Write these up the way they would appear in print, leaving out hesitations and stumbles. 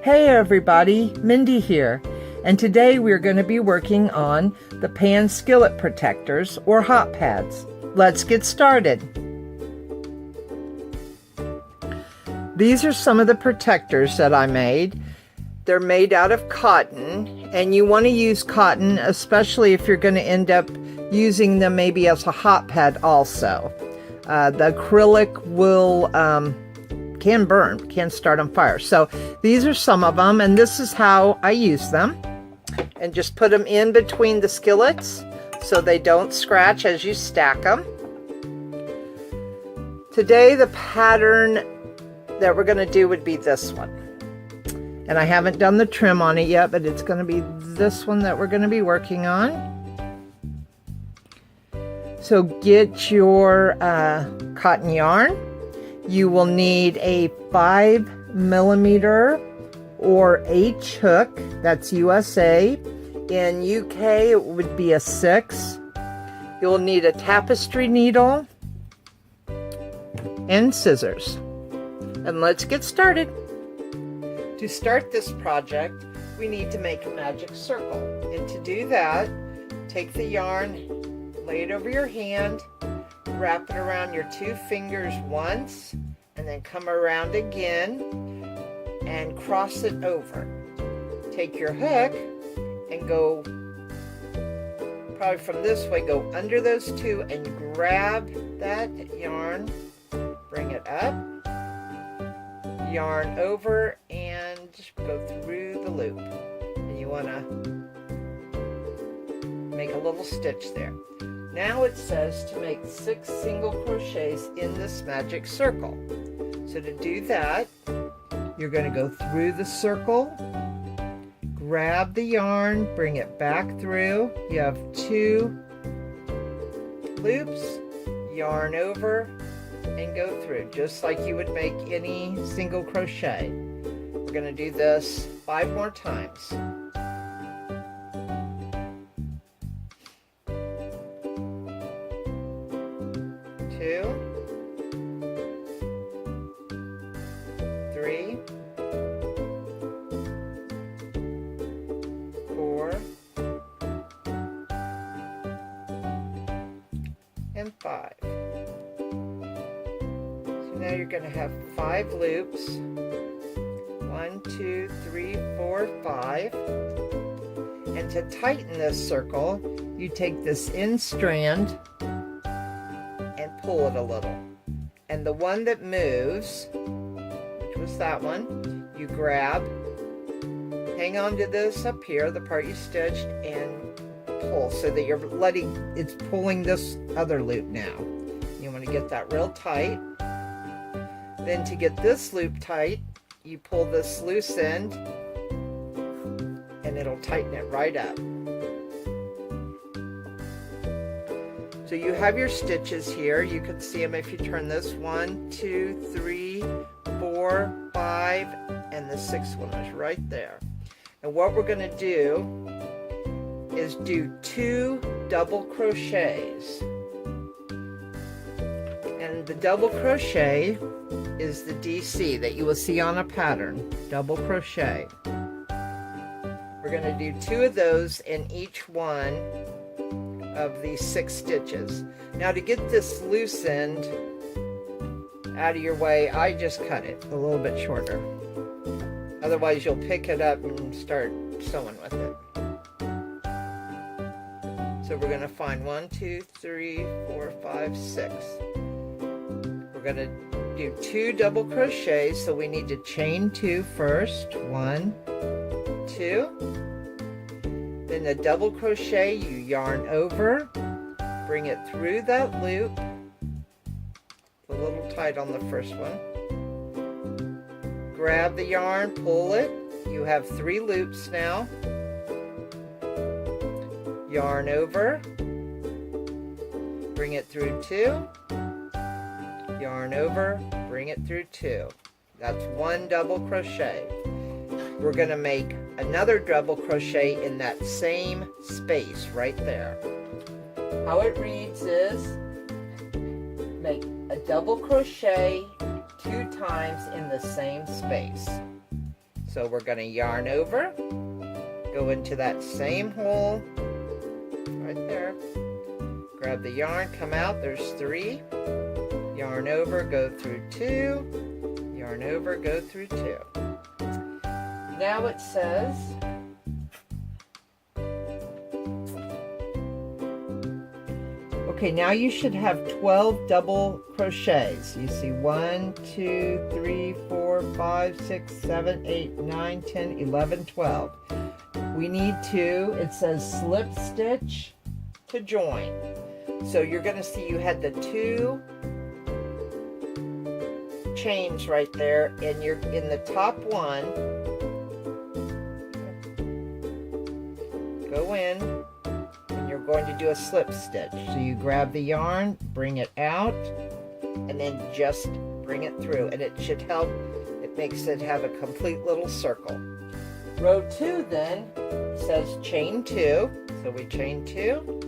Hey everybody, Mindy here, and today we're going to be working on the pan skillet protectors or hot pads. Let's get started. These are some of the protectors that I made. They're made out of cotton, and you want to use cotton, especially if you're going to end up using them maybe as a hot pad also. The acrylic will can burn, can start on fire. So these are some of them, and this is how I use them. And just put them in between the skillets so they don't scratch as you stack them. Today the pattern that we're going to do would be this one. And I haven't done the trim on it yet, but it's going to be this one that we're going to be working on. So get your cotton yarn. You will need a 5mm or H hook, that's USA. In UK it would be a 6. You'll need a tapestry needle and scissors. And let's get started. To start this project, we need to make a magic circle. And to do that, take the yarn, lay it over your hand, wrap it around your 2 fingers once, and then come around again and cross it over. Take your hook and go, probably from this way, go under those 2 and grab that yarn, bring it up, yarn over, and go through the loop. And you want to make a little stitch there. Now it says to make 6 single crochets in this magic circle. So to do that, you're going to go through the circle, grab the yarn, bring it back through. You have 2 loops, yarn over, and go through, just like you would make any single crochet. We're going to do this 5 more times. 2, 3, 4, and 5. So now you're going to have 5 loops. 1, 2, 3, 4, 5. And to tighten this circle, you take this end strand and pull it a little. And the one that moves, which was that one, you grab, hang on to this up here, the part you stitched, and pull so that you're letting, it's pulling this other loop now. You want to get that real tight. Then to get this loop tight, you pull this loose end and it'll tighten it right up. So you have your stitches here. You can see them if you turn this 1, 2, 3, 4, 5, and the 6th one is right there. And what we're going to do is do 2 double crochets. And the double crochet is the DC that you will see on a pattern. Double crochet. We're going to do 2 of those in each one of these 6 stitches. Now to get this loose end out of your way, I just cut it a little bit shorter. Otherwise you'll pick it up and start sewing with it. So we're going to find 1, 2, 3, 4, 5, 6. We're going to do 2 double crochets, so we need to chain 2 first. 1, 2. Then the double crochet, you yarn over, bring it through that loop, a little tight on the first one. Grab the yarn, pull it. You have 3 loops now. Yarn over, bring it through 2. Yarn over, bring it through 2. That's 1 double crochet. We're going to make another double crochet in that same space right there. How it reads is make a double crochet 2 times in the same space. So we're going to yarn over, go into that same hole right there, grab the yarn, come out, there's 3, yarn over, go through 2, yarn over, go through 2. Now it says okay, now you should have 12 double crochets. You see 1, 2, 3, 4, 5, 6, 7, 8, 9, 10, 11, 12. We need to, it says slip stitch to join. So you're going to see you had the 2 chains right there, and you're in the top one. Go in. You're going to do a slip stitch. So you grab the yarn, bring it out, and then just bring it through, and it should help. It makes it have a complete little circle. Row 2 then says chain 2. So we chain 2,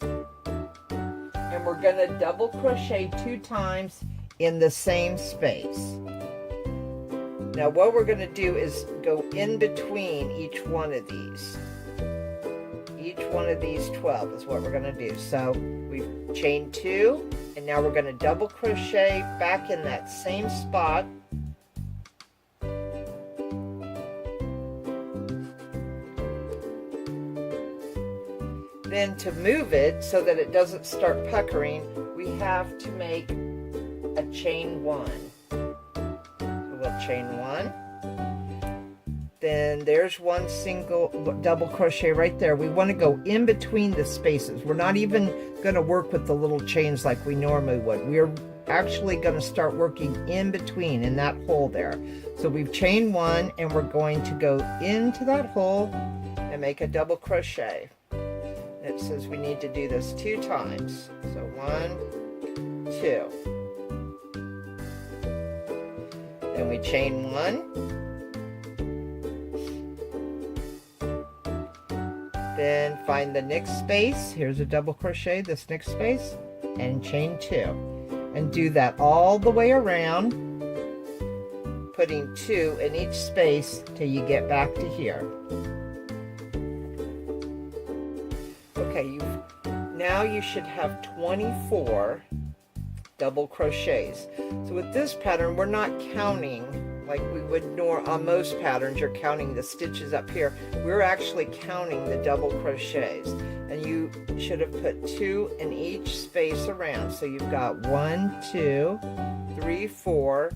and we're going to double crochet 2 times in the same space. Now what we're going to do is go in between each one of these. Each one of these 12 is what we're going to do. So we've chained 2, and now we're going to double crochet back in that same spot. Then to move it so that it doesn't start puckering, we have to make a chain 1. So we'll chain 1. Then there's 1 single double crochet right there. We want to go in between the spaces. We're not even going to work with the little chains like we normally would. We're actually going to start working in between in that hole there. So we've chained 1, and we're going to go into that hole and make a double crochet. And it says we need to do this 2 times. So 1, 2. Then we chain 1. Then find the next space. Here's a double crochet, this next space, and chain 2. And do that all the way around, putting 2 in each space till you get back to here. Okay, now you should have 24 double crochets. So with this pattern, we're not counting like we would on most patterns. You're counting the stitches up here. We're actually counting the double crochets, and you should have put 2 in each space around. So you've got 1, 2, 3, 4,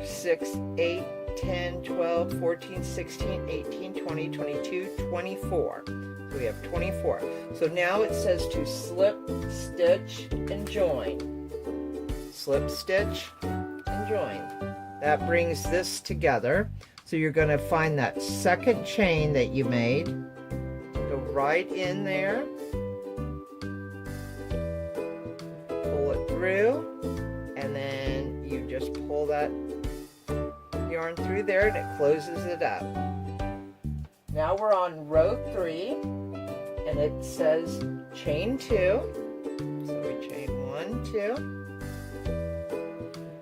6, 8, 10, 12, 14, 16, 18, 20, 22, 24. So we have 24. So now it says to slip, stitch, and join. Slip, stitch, and join. That brings this together. So you're going to find that second chain that you made. Go right in there. Pull it through. And then you just pull that yarn through there, and it closes it up. Now we're on row 3. And it says chain 2. So we chain 1, 2.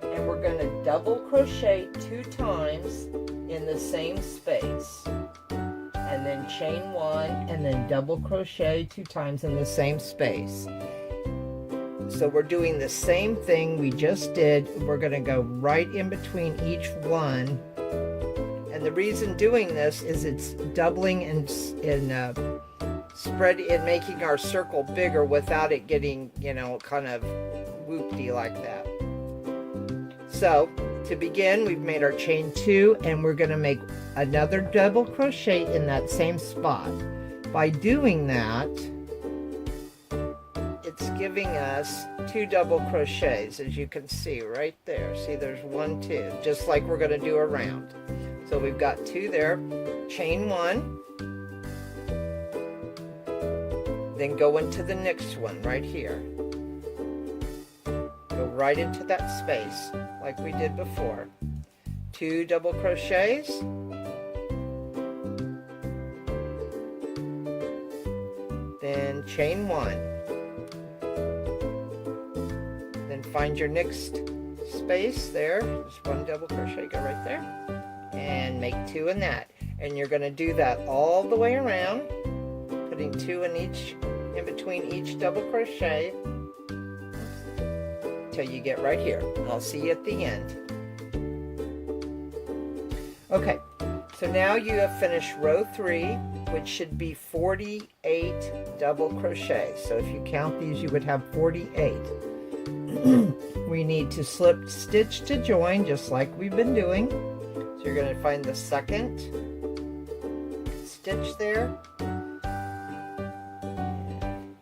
And we're going to double crochet 2 times in the same space, and then chain 1, and then double crochet 2 times in the same space. So we're doing the same thing we just did. We're going to go right in between each one, and the reason doing this is it's doubling and spread and making our circle bigger without it getting, you know, kind of whoopty like that. So to begin, we've made our chain 2, and we're going to make another double crochet in that same spot. By doing that, it's giving us 2 double crochets, as you can see right there. See, there's 1, 2, just like we're going to do around. So we've got 2 there. Chain 1, then go into the next one right here. Go right into that space like we did before. 2 double crochets, then chain 1, then find your next space there. Just 1 double crochet, go right there, and make 2 in that. And you're going to do that all the way around, putting 2 in between each double crochet till you get right here. I'll see you at the end. Okay, so now you have finished row 3, which should be 48 double crochets. So if you count these, you would have 48. We need to slip stitch to join, just like we've been doing. So you're going to find the second stitch there,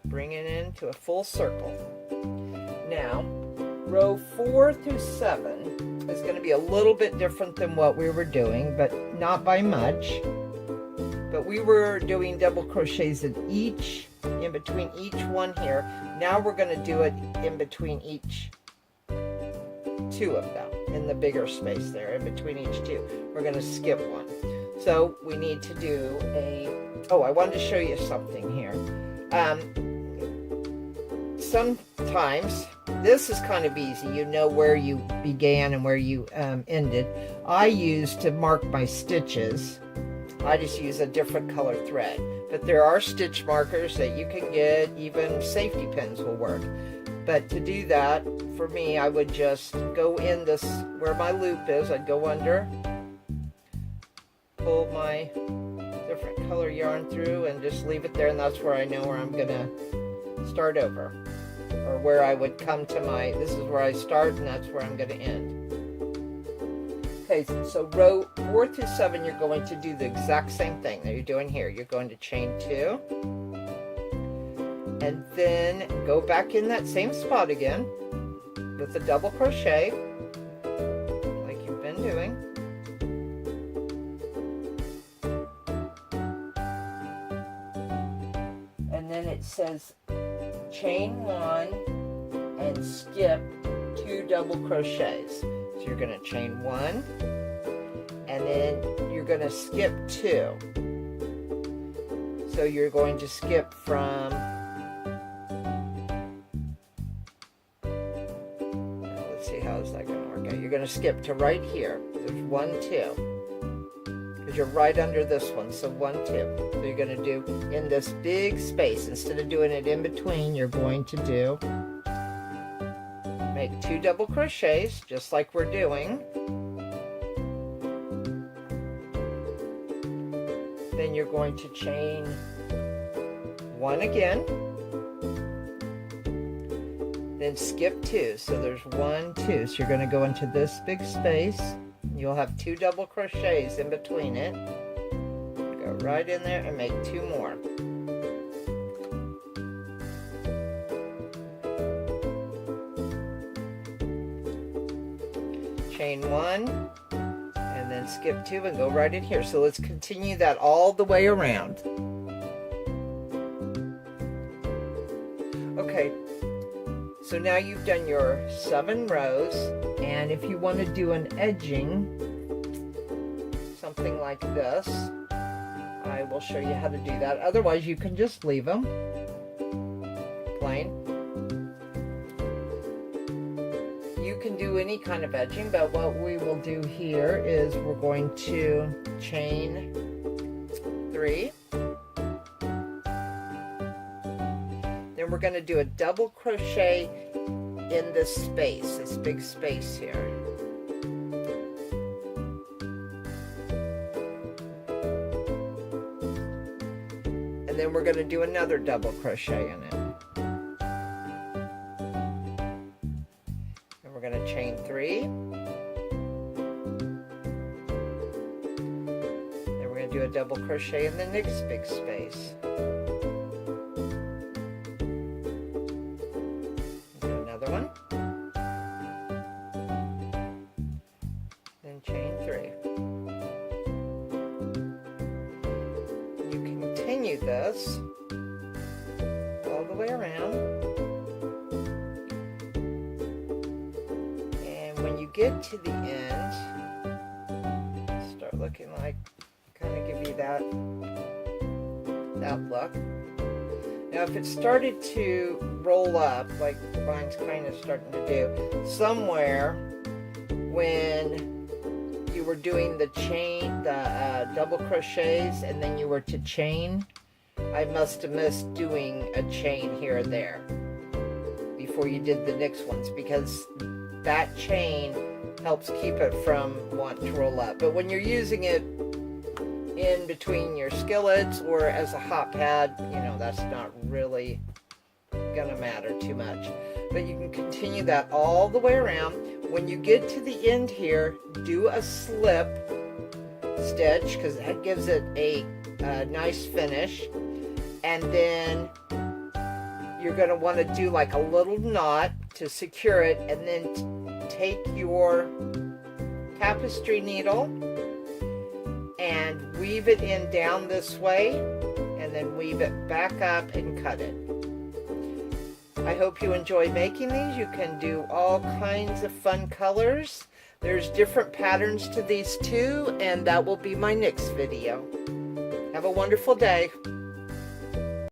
bring it into a full circle. Now row 4 through 7 is going to be a little bit different than what we were doing, but not by much. But we were doing double crochets in between each one here. Now we're going to do it in between each 2 of them, in the bigger space there, in between each 2. We're going to skip one. So we need to do I wanted to show you something here. Sometimes this is kind of easy. You know where you began and where you ended. I use to mark my stitches. I just use a different color thread. But there are stitch markers that you can get. Even safety pins will work. But to do that, for me, I would just go in this, where my loop is, I'd go under, pull my different color yarn through, and just leave it there, and that's where I know where I'm going to start over. Or where I would come to this is where I start, and that's where I'm going to end. Okay, so row 4 through 7, you're going to do the exact same thing that you're doing here. You're going to chain 2, and then go back in that same spot again with a double crochet, like you've been doing. And then it says chain 1 and skip 2 double crochets. So you're going to chain 1, and then you're going to skip 2. So you're going to skip from, let's see, how is that going to work out? You're going to skip to right here. There's 1, 2. Because you're right under this one, so 1, 2. So you're going to do in this big space. Instead of doing it in between, you're going to do, make 2 double crochets, just like we're doing. Then you're going to chain 1 again. Then skip 2. So there's 1, 2. So you're going to go into this big space. You'll have 2 double crochets in between it. Go right in there and make 2 more. Chain 1, and then skip 2 and go right in here. So let's continue that all the way around. Okay, so now you've done your 7 rows, and if you want to do an edging, something like this, I will show you how to do that. Otherwise, you can just leave them plain. You can do any kind of edging, but what we will do here is we're going to chain 3. Then we're going to do a double crochet in this space, this big space here. And then we're going to do another double crochet in it. And we're going to chain 3. Then we're going to do a double crochet in the next big space. Do another one. Then chain 3. Continue this all the way around, and when you get to the end, start looking like, kind of give you that look. Now if it started to roll up like mine's kind of starting to do, somewhere when you you were doing the chain, the double crochets, and then you were to chain, I must have missed doing a chain here and there before you did the next ones, because that chain helps keep it from wanting to roll up. But when you're using it in between your skillets or as a hot pad, you know, that's not really gonna matter too much. But you can continue that all the way around. When you get to the end here, do a slip stitch, because that gives it a nice finish. And then you're going to want to do like a little knot to secure it, and then take your tapestry needle and weave it in down this way, and then weave it back up and cut it. I hope you enjoy making these. You can do all kinds of fun colors. There's different patterns to these too, and that will be my next video. Have a wonderful day.